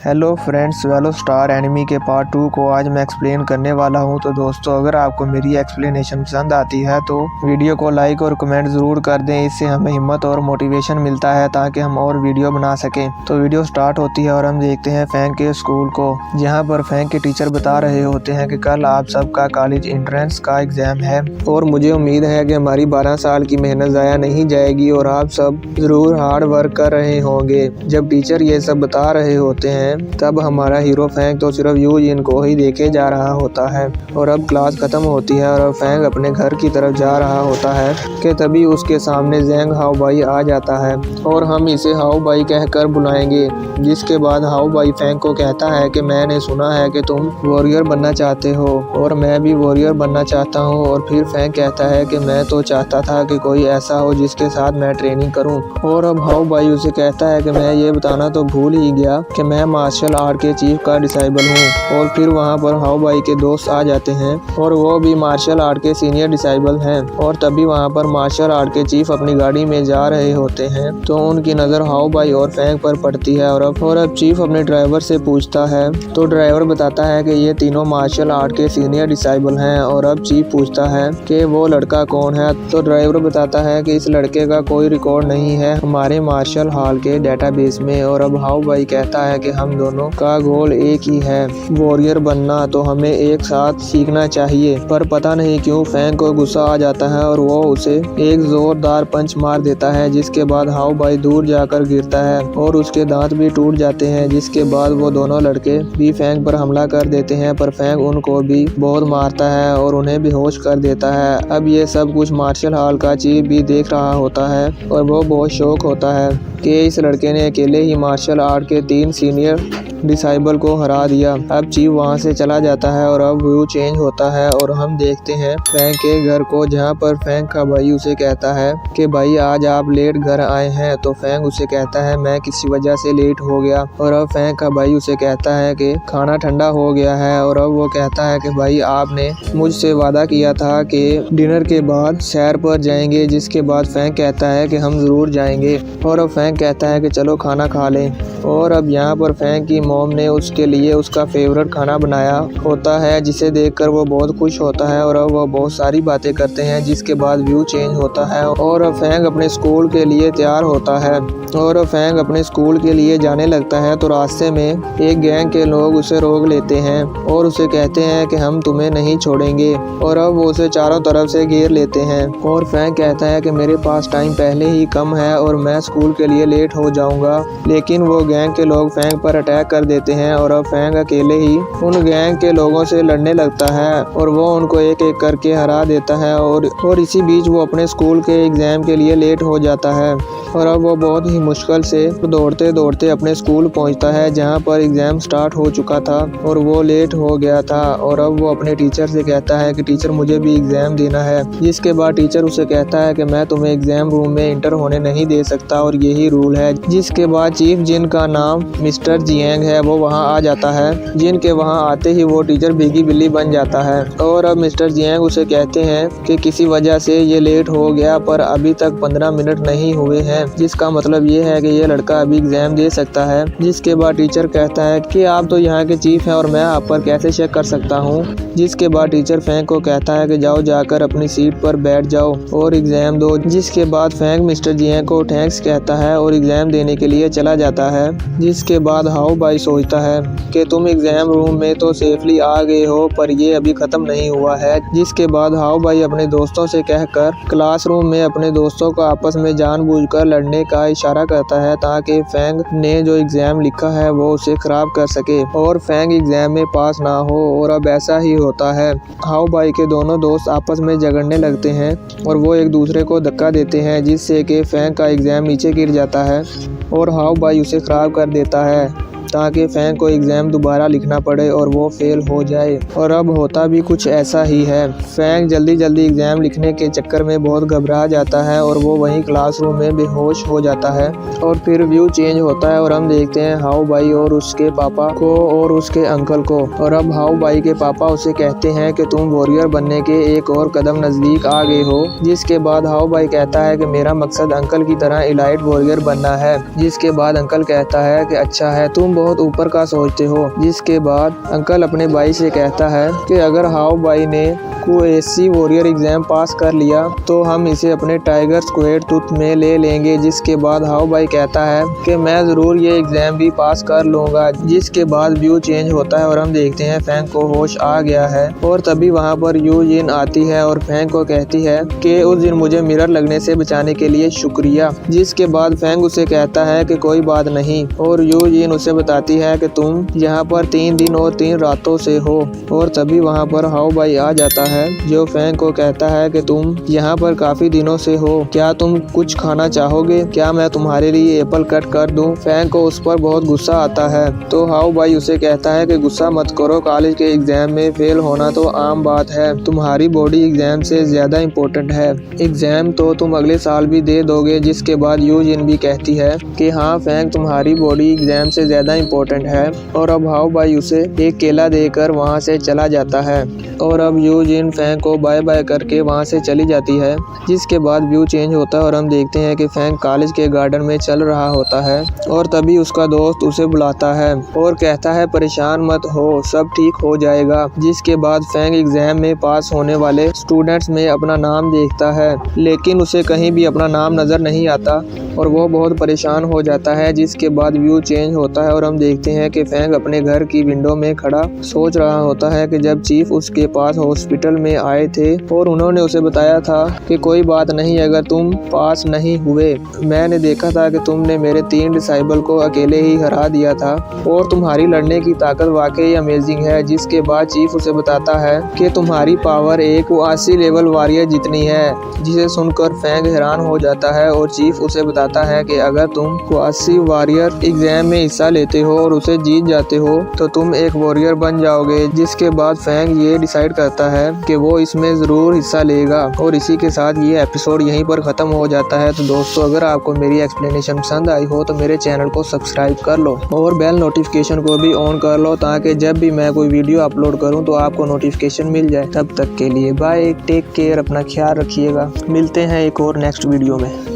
Hello friends, वेलो star enemy के part 2 को आज मैं एक्सप्लेन करने वाला हूं। तो दोस्तों, अगर आपको मेरी एक्सप्लेनेशन पसंद आती है तो वीडियो को लाइक और कमेंट ज़रूर कर दें। इससे हमें हिम्मत और मोटिवेशन मिलता है ताकि हम और वीडियो बना सकें। तो वीडियो स्टार्ट होती है और हम देखते हैं फैंक के स्कूल को, जहाँ पर फैंक के टीचर बता रहे होते हैं कि कल आप सबका कॉलेज एंट्रेंस का एग्ज़ाम है और मुझे उम्मीद है कि हमारी 12 साल की मेहनत ज़ाया नहीं जाएगी और आप सब ज़रूर हार्ड वर्क कर रहे होंगे। जब टीचर ये सब बता रहे होते हैं तब हमारा हीरो फैंक तो सिर्फ यूजिन को ही देखे जा रहा होता है। और अब क्लास खत्म होती है और अब फैंक अपने घर की तरफ जा रहा होता है कि तभी उसके सामने ज़ैंग हाओबाई आ जाता है और हम इसे हाओबाई कहकर बुलाएंगे। जिसके बाद हाओबाई फैंक को कहता है कि मैंने सुना है कि तुम वॉरियर बनना चाहते हो और मैं भी वॉरियर बनना चाहता हूँ। और फिर फैंक कहता है कि मैं तो चाहता था कि कोई ऐसा हो जिसके साथ मैं ट्रेनिंग करूँ। और अब हाओबाई उसे कहता है कि मैं ये बताना तो भूल ही गया कि मैं मार्शल आर्ट के चीफ का डिसाइबल हूँ। और फिर वहाँ पर हाओबाई के दोस्त आ जाते हैं और वो भी मार्शल आर्ट के सीनियर डिसाइबल हैं। और तभी वहाँ पर मार्शल आर्ट के चीफ अपनी गाड़ी में जा रहे होते हैं तो उनकी नज़र हाओबाई और फैंक पर पड़ती है। और अब चीफ अपने ड्राइवर से पूछता है तो ड्राइवर बताता है कि ये तीनों मार्शल आर्ट के सीनियर डिसाइबल हैं। और अब चीफ पूछता है कि वो लड़का कौन है तो ड्राइवर बताता है कि इस लड़के का कोई रिकॉर्ड नहीं है हमारे मार्शल हॉल के डेटाबेस में। और अब हाओबाई कहता है कि हम दोनों का गोल एक ही है, वॉरियर बनना, तो हमें एक साथ सीखना चाहिए। पर पता नहीं क्यों फैंक को गुस्सा आ जाता है और वो उसे एक जोरदार पंच मार देता है। जिसके बाद हाओबाई दूर जाकर गिरता है और उसके दांत भी टूट जाते हैं। जिसके बाद वो दोनों लड़के भी फैंक पर हमला कर देते हैं पर फैंक उनको भी बहुत मारता है और उन्हें बेहोश कर देता है। अब ये सब कुछ मार्शल हॉल का चीफ भी देख रहा होता है और वो बहुत शौक होता है कि इस लड़के ने अकेले ही मार्शल आर्ट के 3 सीनियर डिसाइबल को हरा दिया। अब चीफ वहां से चला जाता है और अब व्यू चेंज होता है और हम देखते हैं फैंक के घर को, जहां पर फैंक का भाई उसे कहता है कि भाई आज आप लेट घर आए हैं। तो फैंक उसे कहता है मैं किसी वजह से लेट हो गया। और अब फैंक का भाई उसे कहता है कि खाना ठंडा हो गया है। और अब वो कहता है कि भाई आपने मुझसे वादा किया था कि डिनर के बाद सैर पर जाएंगे। जिसके बाद फैंक कहता है कि हम जरूर जाएंगे। और अब फैंक कहता है कि चलो खाना खा लें। और अब यहाँ पर फैंक की मॉम ने उसके लिए उसका फेवरेट खाना बनाया होता है, जिसे देखकर वो बहुत खुश होता है। और अब वो बहुत सारी बातें करते हैं। जिसके बाद व्यू चेंज होता है और अब फैंक अपने स्कूल के लिए तैयार होता है। और अब फैंक अपने स्कूल के लिए जाने लगता है तो रास्ते में एक गैंग के लोग उसे रोक लेते हैं और उसे कहते हैं कि हम तुम्हें नहीं छोड़ेंगे। और अब वो उसे चारों तरफ से घेर लेते हैं और फैंक कहता है कि मेरे पास टाइम पहले ही कम है और मैं स्कूल के लिए लेट हो जाऊंगा। लेकिन वो गैंग के लोग फैंक पर अटैक कर देते हैं और अब फैंक अकेले ही उन गैंग के लोगों से लड़ने लगता है और वो उनको एक एक करके हरा देता है। और इसी बीच वो अपने स्कूल के एग्जाम के लिए लेट हो जाता है। और अब वो बहुत ही मुश्किल से दौड़ते दौड़ते अपने स्कूल पहुंचता है, जहां पर एग्जाम स्टार्ट हो चुका था और वो लेट हो गया था। और अब वो अपने टीचर से कहता है कि टीचर मुझे भी एग्जाम देना है। जिसके बाद टीचर उसे कहता है कि मैं तुम्हें एग्जाम रूम में इंटर होने नहीं दे सकता और यही रूल है। जिसके बाद चीफ, जिनका नाम मिस्टर जियांग है, वो वहां आ जाता है। जिनके वहां आते ही वो टीचर भीगी बिल्ली बन जाता है। और अब मिस्टर जियांग उसे कहते हैं कि किसी वजह से ये लेट हो गया पर अभी तक 15 मिनट नहीं हुए हैं, जिसका मतलब ये है कि ये लड़का अभी एग्जाम दे सकता है। जिसके बाद टीचर कहता है कि आप तो यहाँ के चीफ हैं और मैं आप पर कैसे चेक कर सकता हूँ। जिसके बाद टीचर फैंक को कहता है कि जाओ जाकर अपनी सीट पर बैठ जाओ और एग्जाम दो। जिसके बाद फैंक मिस्टर जियांग को थैंक्स कहता है और एग्जाम देने के लिए चला जाता है। जिसके बाद हाओबाई सोचता है कि तुम एग्जाम रूम में तो सेफली आ गए हो पर ये अभी खत्म नहीं हुआ है। जिसके बाद हाओबाई अपने दोस्तों से कहकर क्लासरूम में अपने दोस्तों को आपस में जानबूझकर लड़ने का इशारा करता है ताकि फैंक ने जो एग्जाम लिखा है वो उसे खराब कर सके और फैंक एग्जाम में पास ना हो। और अब ऐसा ही होता है। हाओबाई के दोनों दोस्त आपस में झगड़ने लगते हैं और वो एक दूसरे को धक्का देते हैं, जिससे कि फैंक का एग्जाम नीचे गिर जाता है और हाओबाई उसे खराब कर देता है ताकि फैंक को एग्जाम दोबारा लिखना पड़े और वो फेल हो जाए। और अब होता भी कुछ ऐसा ही है। फैंक जल्दी जल्दी एग्जाम लिखने के चक्कर में बहुत घबरा जाता है और वो वहीं क्लासरूम में बेहोश हो जाता है। और फिर व्यू चेंज होता है और हम देखते हैं हाओबाई और उसके पापा को और उसके अंकल को। और अब हाओबाई के पापा उसे कहते हैं कि तुम वॉरियर बनने के एक और कदम नजदीक आ गए हो। जिसके बाद हाओबाई कहता है कि मेरा मकसद अंकल की तरह इलाइट वॉरियर बनना है। जिसके बाद अंकल कहता है कि अच्छा है, तुम बहुत ऊपर का सोचते हो। जिसके बाद अंकल अपने भाई से कहता है कि अगर हाउ भाई ने QSC वॉरियर एग्जाम पास कर लिया तो हम इसे अपने टाइगर स्क्वाड टूथ में ले लेंगे। जिसके बाद हाउ भाई कहता है कि मैं ज़रूर ये एग्जाम भी पास कर लूँगा। जिसके बाद व्यू चेंज होता है और हम देखते हैं फैंग को होश आ गया है और तभी वहाँ पर यू जिन आती है और फैंग को कहती है कि उस दिन मुझे मिरर लगने से बचाने के लिए शुक्रिया। जिसके बाद फैंग उसे कहता है कि कोई बात नहीं और यू जिन उसे बताती है कि तुम यहाँ पर 3 दिन और 3 रातों से हो। और तभी वहाँ पर हाउ भाई आ जाता है जो फैंग को कहता है कि तुम यहाँ पर काफी दिनों से हो, क्या तुम कुछ खाना चाहोगे, क्या मैं तुम्हारे लिए एप्पल कट कर दूं। फैंग को उस पर बहुत गुस्सा आता है तो हाउ भाई उसे कहता है कि गुस्सा मत करो, कॉलेज के एग्जाम में फेल होना तो आम बात है, तुम्हारी बॉडी एग्जाम से ज्यादा इम्पोर्टेंट है, एग्जाम तो तुम अगले साल भी दे दोगे। जिसके बाद यू जिन भी कहती है कि हाँ फैंग तुम्हारी बॉडी एग्जाम से ज्यादा इम्पोर्टेंट है। और अब हाउ भाई उसे एक केला देकर वहाँ से चला जाता है और अब यू जिन फैंग को बाय बाय करके वहाँ से चली जाती है। जिसके बाद व्यू चेंज होता है और हम देखते हैं कि फैंग कॉलेज के गार्डन में चल रहा होता है और तभी उसका दोस्त उसे बुलाता है और कहता है परेशान मत हो, सब ठीक हो जाएगा। जिसके बाद फैंग एग्जाम में पास होने वाले स्टूडेंट्स में अपना नाम देखता है लेकिन उसे कहीं भी अपना नाम नजर नहीं आता और वो बहुत परेशान हो जाता है। जिसके बाद व्यू चेंज होता है और हम देखते हैं कि फैंग अपने घर की विंडो में खड़ा सोच रहा होता है कि जब चीफ उसके पास हॉस्पिटल में आए थे और उन्होंने उसे बताया था कि कोई बात नहीं, अगर तुम पास नहीं हुए, मैंने देखा था कि तुमने मेरे 3 डिसाइबल को अकेले ही हरा दिया था और तुम्हारी लड़ने की ताकत वाकई अमेजिंग है। जिसके बाद चीफ उसे बताता है कि तुम्हारी पावर एक 80 लेवल वॉरियर जितनी है। जिसे सुनकर फैंग हैरान हो जाता है और चीफ उसे बताता है कि अगर तुम 80 वॉरियर एग्जाम में हिस्सा लेते हो और उसे जीत जाते हो तो तुम एक वॉरियर बन जाओगे। जिसके बाद फैंग ये डिसाइड करता है कि वो इसमें ज़रूर हिस्सा लेगा और इसी के साथ ये एपिसोड यहीं पर ख़त्म हो जाता है। तो दोस्तों अगर आपको मेरी एक्सप्लेनेशन पसंद आई हो तो मेरे चैनल को सब्सक्राइब कर लो और बेल नोटिफिकेशन को भी ऑन कर लो ताकि जब भी मैं कोई वीडियो अपलोड करूं तो आपको नोटिफिकेशन मिल जाए। तब तक के लिए बाय, टेक केयर, अपना ख्याल रखिएगा। मिलते हैं एक और नेक्स्ट वीडियो में।